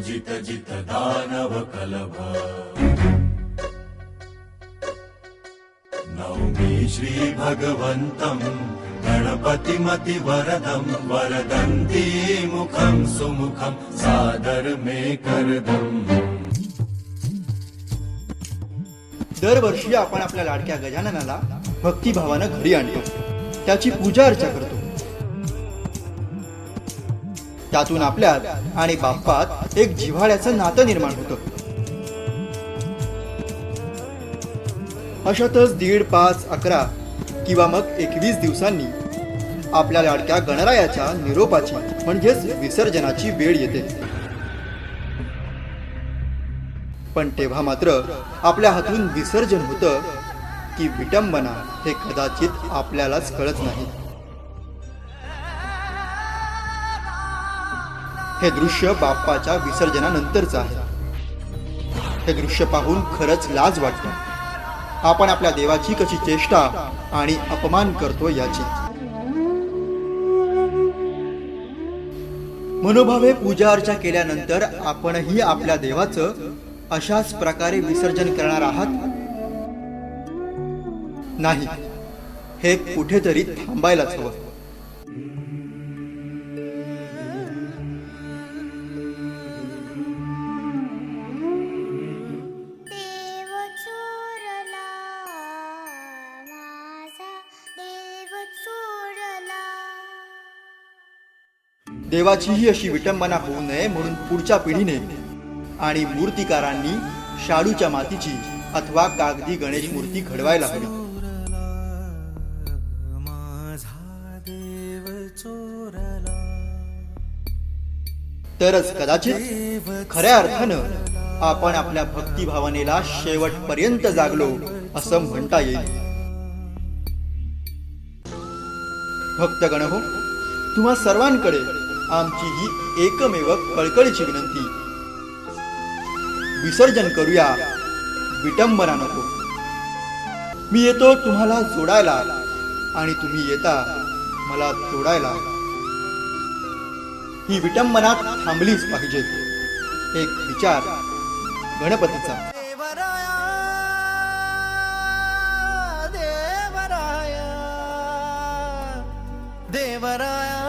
जित जित दानव कलभ नौमि श्री भगवन्तं गणपतिमति वरदं वरदन्ती मुखं सुमुखं सादर मे करदम। दरवर्षी आपण आपल्या लाडक्या गजाननाला भक्तिभावानं घरी आणतो, त्याची पूजा अर्चा करतो। त्यातून आपल्यात आणि बाप्पात एक जिव्हाळ्याचं नातं निर्माण होतं। अशातच 1.5, 5, 11 किंवा मग 21 दिवसांनी आपल्या लाडक्या गणरायाच्या निरोपाची म्हणजेच विसर्जनाची वेळ येते। पण तेव्हा मात्र आपल्या हातून विसर्जन होतं की विटंबना हे कदाचित आपल्यालाच कळत नाही। हे दृश्य बाप्पाच्या विसर्जनानंतरचं आहे। हे दृश्य पाहून खरंच लाज वाटते। आपण आपल्या देवाची कशी चेष्टा आणि अपमान करतो याची। मनोभावे पूजा अर्चा केल्यानंतर आपणही आपल्या देवाचं अशाच प्रकारे विसर्जन करणार आहात? नाही, हे कुठेतरी थांबायलाच हवं। देवाचीही अशी विटंबना होऊ नये म्हणून पुढच्या पिढीने आणि मूर्तिकारांनी शाडूच्या मातीची अथवा कागदी गणेश मूर्ती घडवायला हवी। तरच कदाचित खऱ्या अर्थानं आपण आपल्या भक्तिभावनेला शेवटपर्यंत जागलो असं म्हणता येईल। भक्तगण हो, तुम्हा सर्वांकडे आमची ही एकमेव कळकळीची विनंती, विसर्जन करूया, विटंबना नको। मी येतो तुम्हाला जोडायला आणि तुम्ही येता मला तोडायला। ही विटंबना थांबलीच पाहिजे। एक विचार गणपतीचा। देवराया